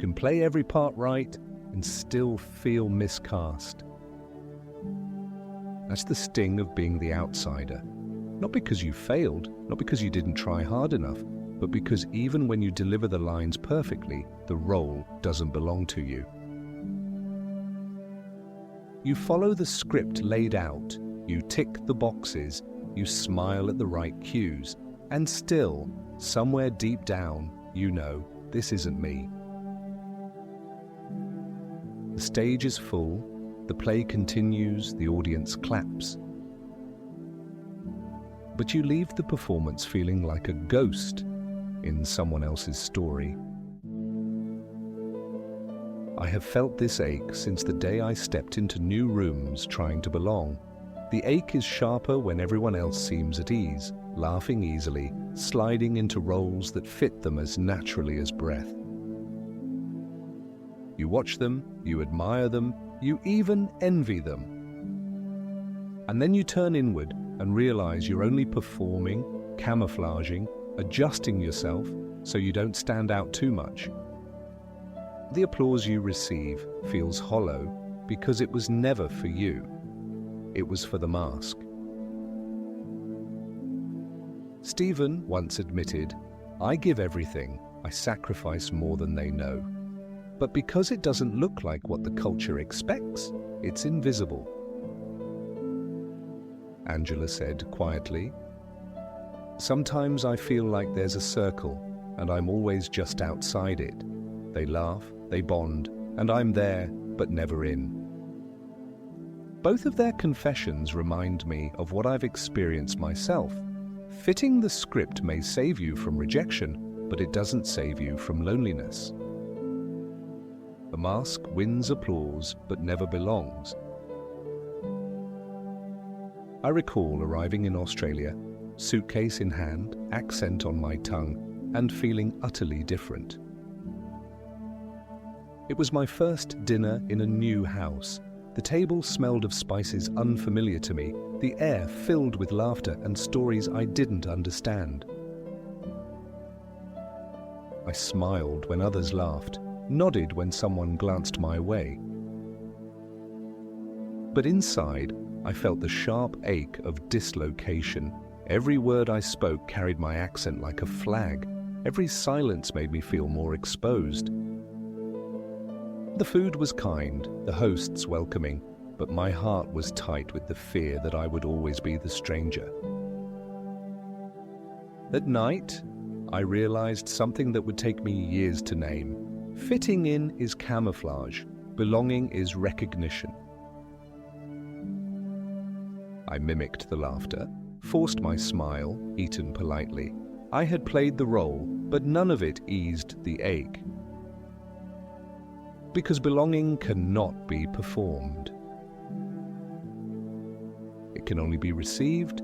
can play every part right and still feel miscast. That's the sting of being the outsider. Not because you failed, not because you didn't try hard enough, but because even when you deliver the lines perfectly, the role doesn't belong to you. You follow the script laid out, you tick the boxes, you smile at the right cues, and still, somewhere deep down, you know, this isn't me. The stage is full, the play continues, the audience claps. But you leave the performance feeling like a ghost in someone else's story. I have felt this ache since the day I stepped into new rooms trying to belong. The ache is sharper when everyone else seems at ease, laughing easily, sliding into roles that fit them as naturally as breath. You watch them, you admire them, you even envy them. And then you turn inward and realize you're only performing, camouflaging, adjusting yourself so you don't stand out too much. The applause you receive feels hollow because it was never for you. It was for the mask. Stephen once admitted, "I give everything, I sacrifice more than they know. But because it doesn't look like what the culture expects, it's invisible." Angela said quietly, "Sometimes I feel like there's a circle, and I'm always just outside it. They laugh, they bond, and I'm there, but never in." Both of their confessions remind me of what I've experienced myself. Fitting the script may save you from rejection, but it doesn't save you from loneliness. The mask wins applause, but never belongs. I recall arriving in Australia, suitcase in hand, accent on my tongue, and feeling utterly different. It was my first dinner in a new house. The table smelled of spices unfamiliar to me, the air filled with laughter and stories I didn't understand. I smiled when others laughed, nodded when someone glanced my way. But inside, I felt the sharp ache of dislocation. Every word I spoke carried my accent like a flag. Every silence made me feel more exposed. The food was kind, the hosts welcoming, but my heart was tight with the fear that I would always be the stranger. At night, I realized something that would take me years to name. Fitting in is camouflage, belonging is recognition. I mimicked the laughter, forced my smile, eaten politely. I had played the role, but none of it eased the ache. Because belonging cannot be performed. It can only be received.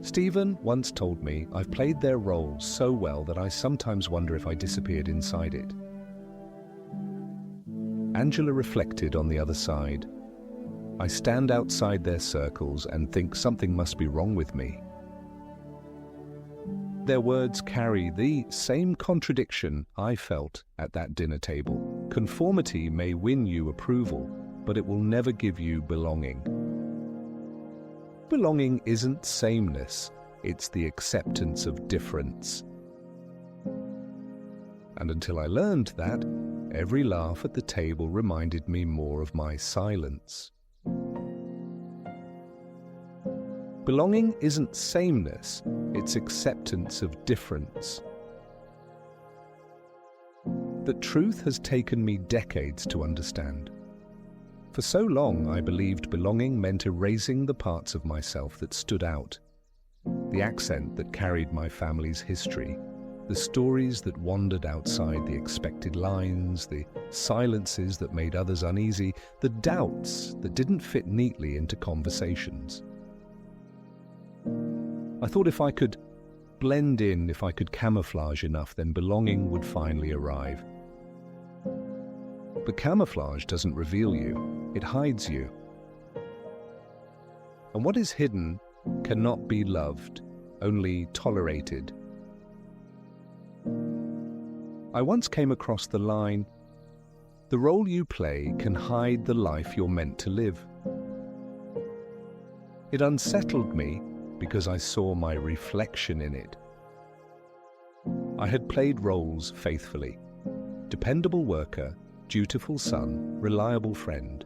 Stephen once told me I've played their role so well that I sometimes wonder if I disappeared inside it. Angela reflected on the other side. I stand outside their circles and think something must be wrong with me. Their words carry the same contradiction I felt at that dinner table. Conformity may win you approval, but it will never give you belonging. Belonging isn't sameness, it's the acceptance of difference. And until I learned that, every laugh at the table reminded me more of my silence. Belonging isn't sameness, it's acceptance of difference. The truth has taken me decades to understand. For so long, I believed belonging meant erasing the parts of myself that stood out. The accent that carried my family's history, the stories that wandered outside the expected lines, the silences that made others uneasy, the doubts that didn't fit neatly into conversations. I thought if I could blend in, if I could camouflage enough, then belonging would finally arrive. But camouflage doesn't reveal you, it hides you. And what is hidden cannot be loved, only tolerated. I once came across the line, "The role you play can hide the life you're meant to live." It unsettled me because I saw my reflection in it. I had played roles faithfully: dependable worker, dutiful son, reliable friend.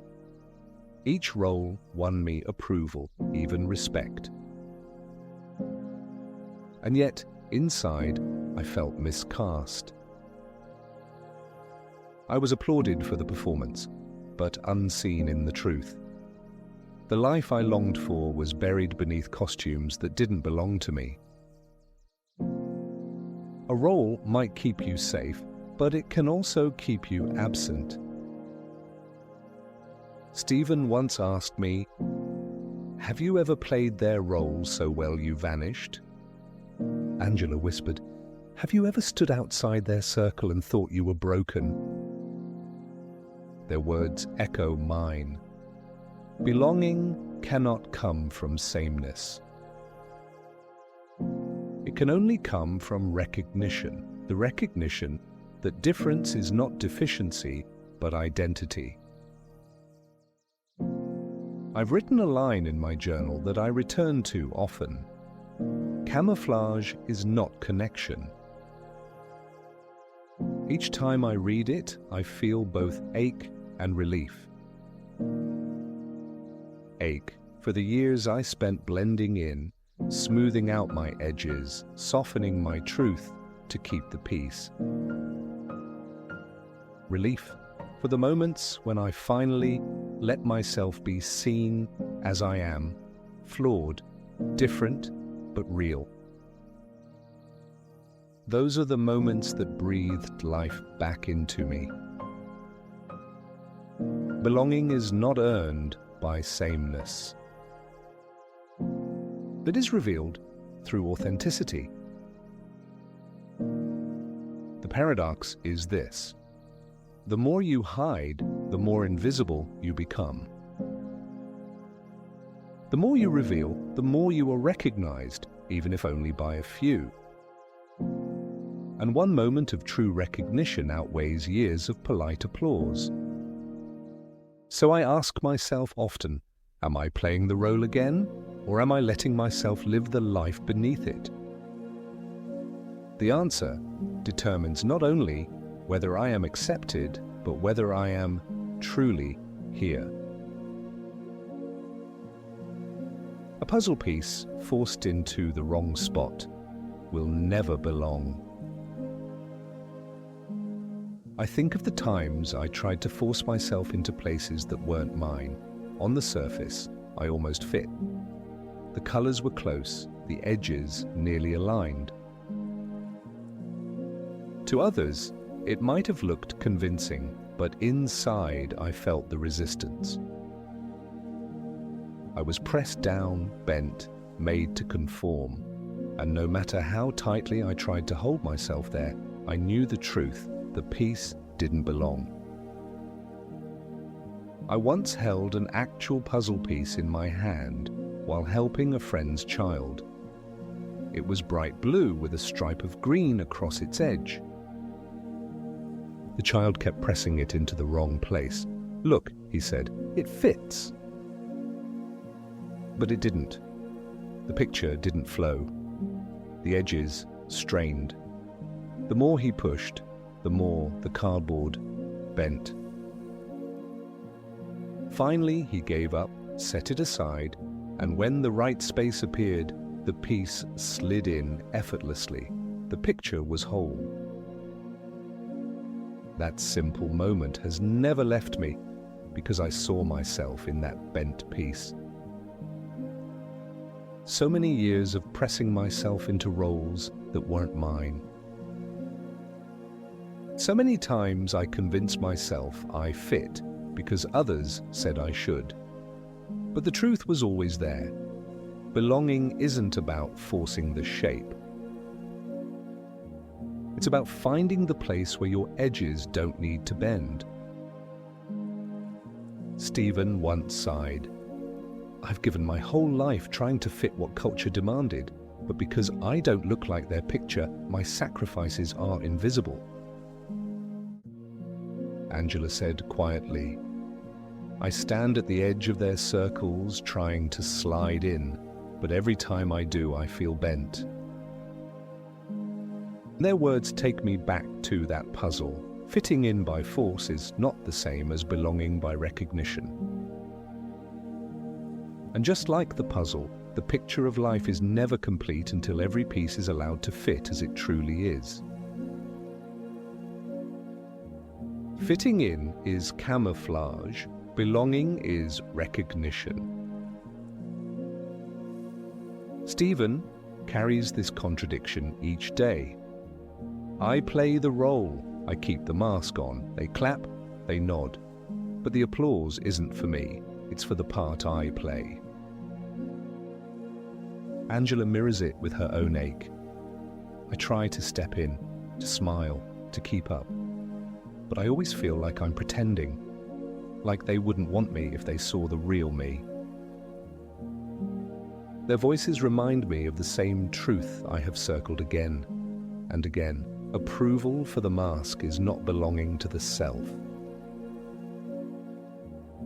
Each role won me approval, even respect. And yet, inside, I felt miscast. I was applauded for the performance, but unseen in the truth. The life I longed for was buried beneath costumes that didn't belong to me. A role might keep you safe, but it can also keep you absent. Stephen once asked me, "Have you ever played their role so well you vanished?" Angela whispered, "Have you ever stood outside their circle and thought you were broken?" Their words echo mine. Belonging cannot come from sameness. It can only come from recognition, the recognition that difference is not deficiency, but identity. I've written a line in my journal that I return to often. Camouflage is not connection. Each time I read it, I feel both ache and relief. Ache for the years I spent blending in, smoothing out my edges, softening my truth to keep the peace. Relief for the moments when I finally let myself be seen as I am, flawed, different, but real. Those are the moments that breathed life back into me. Belonging is not earned by sameness. It is revealed through authenticity. The paradox is this: the more you hide, the more invisible you become. The more you reveal, the more you are recognized, even if only by a few. And one moment of true recognition outweighs years of polite applause. So I ask myself often, am I playing the role again, or am I letting myself live the life beneath it? The answer determines not only whether I am accepted, but whether I am truly here. A puzzle piece forced into the wrong spot will never belong. I think of the times I tried to force myself into places that weren't mine. On the surface, I almost fit. The colors were close, the edges nearly aligned. To others, it might have looked convincing, but inside I felt the resistance. I was pressed down, bent, made to conform, and no matter how tightly I tried to hold myself there, I knew the truth. The piece didn't belong. I once held an actual puzzle piece in my hand while helping a friend's child. It was bright blue with a stripe of green across its edge. The child kept pressing it into the wrong place. "Look," he said, "it fits." But it didn't. The picture didn't flow. The edges strained. The more he pushed, the more the cardboard bent. Finally, he gave up, set it aside, and when the right space appeared, the piece slid in effortlessly. The picture was whole. That simple moment has never left me because I saw myself in that bent piece. So many years of pressing myself into roles that weren't mine. So many times I convinced myself I fit because others said I should. But the truth was always there. Belonging isn't about forcing the shape. It's about finding the place where your edges don't need to bend. Stephen once sighed, "I've given my whole life trying to fit what culture demanded, but because I don't look like their picture, my sacrifices are invisible." Angela said quietly. I stand at the edge of their circles trying to slide in, but every time I do, I feel bent. Their words take me back to that puzzle. Fitting in by force is not the same as belonging by recognition. And just like the puzzle, the picture of life is never complete until every piece is allowed to fit as it truly is. Fitting in is camouflage, belonging is recognition. Stephen carries this contradiction each day. I play the role, I keep the mask on, they clap, they nod. But the applause isn't for me, it's for the part I play. Angela mirrors it with her own ache. I try to step in, to smile, to keep up. But I always feel like I'm pretending, like they wouldn't want me if they saw the real me. Their voices remind me of the same truth I have circled again and again. Approval for the mask is not belonging to the self.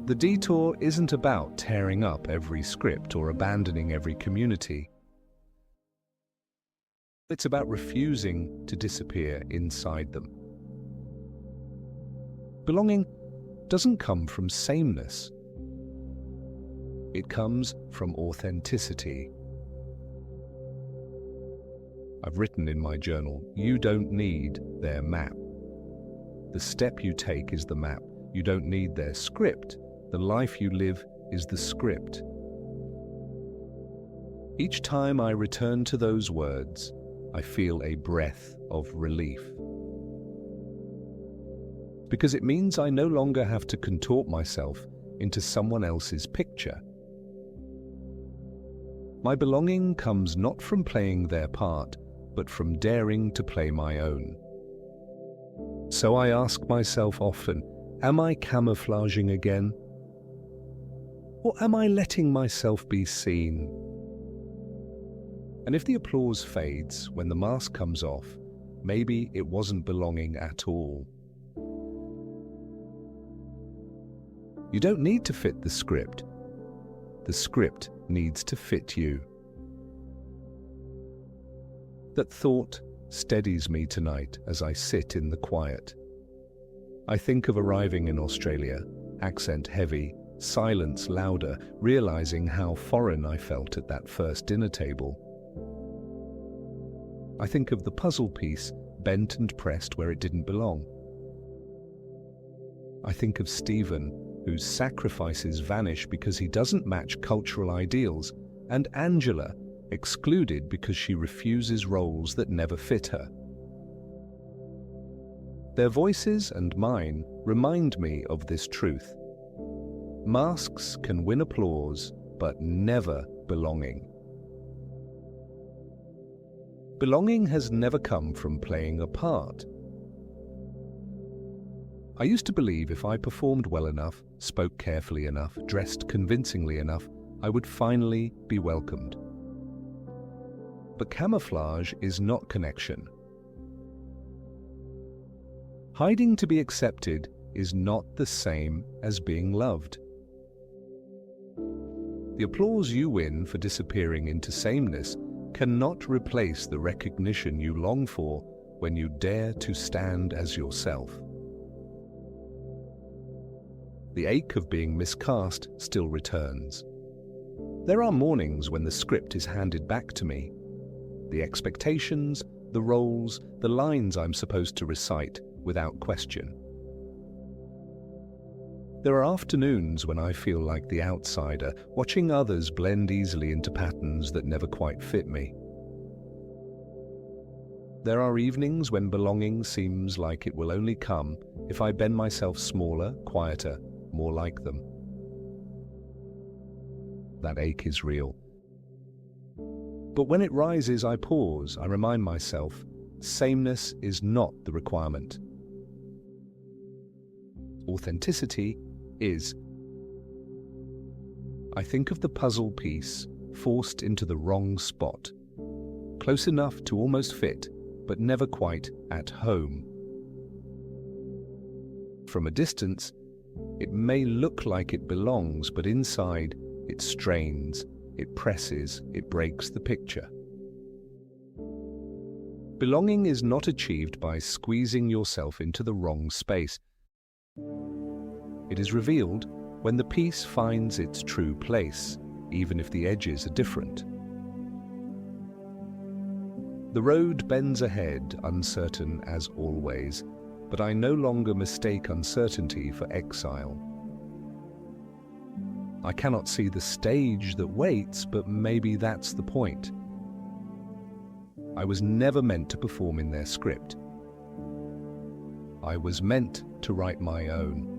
The detour isn't about tearing up every script or abandoning every community. It's about refusing to disappear inside them. Belonging doesn't come from sameness. It comes from authenticity. I've written in my journal, you don't need their map. The step you take is the map. You don't need their script. The life you live is the script. Each time I return to those words, I feel a breath of relief. Because it means I no longer have to contort myself into someone else's picture. My belonging comes not from playing their part, but from daring to play my own. So I ask myself often, am I camouflaging again? Or am I letting myself be seen? And if the applause fades when the mask comes off, maybe it wasn't belonging at all. You don't need to fit the script. The script needs to fit you. That thought steadies me tonight as I sit in the quiet. I think of arriving in Australia, accent heavy, silence louder, realizing how foreign I felt at that first dinner table. I think of the puzzle piece bent and pressed where it didn't belong. I think of Stephen, whose sacrifices vanish because he doesn't match cultural ideals, and Angela, excluded because she refuses roles that never fit her. Their voices and mine remind me of this truth. Masks can win applause, but never belonging. Belonging has never come from playing a part. I used to believe if I performed well enough, spoke carefully enough, dressed convincingly enough, I would finally be welcomed. But camouflage is not connection. Hiding to be accepted is not the same as being loved. The applause you win for disappearing into sameness cannot replace the recognition you long for when you dare to stand as yourself. The ache of being miscast still returns. There are mornings when the script is handed back to me. The expectations, the roles, the lines I'm supposed to recite without question. There are afternoons when I feel like the outsider, watching others blend easily into patterns that never quite fit me. There are evenings when belonging seems like it will only come if I bend myself smaller, quieter, more like them. That ache is real. But when it rises, I pause. I remind myself, sameness is not the requirement. Authenticity is. I think of the puzzle piece forced into the wrong spot, close enough to almost fit, but never quite at home. From a distance, it may look like it belongs, but inside, it strains, it presses, it breaks the picture. Belonging is not achieved by squeezing yourself into the wrong space. It is revealed when the piece finds its true place, even if the edges are different. The road bends ahead, uncertain as always, but I no longer mistake uncertainty for exile. I cannot see the stage that waits, but maybe that's the point. I was never meant to perform in their script. I was meant to write my own.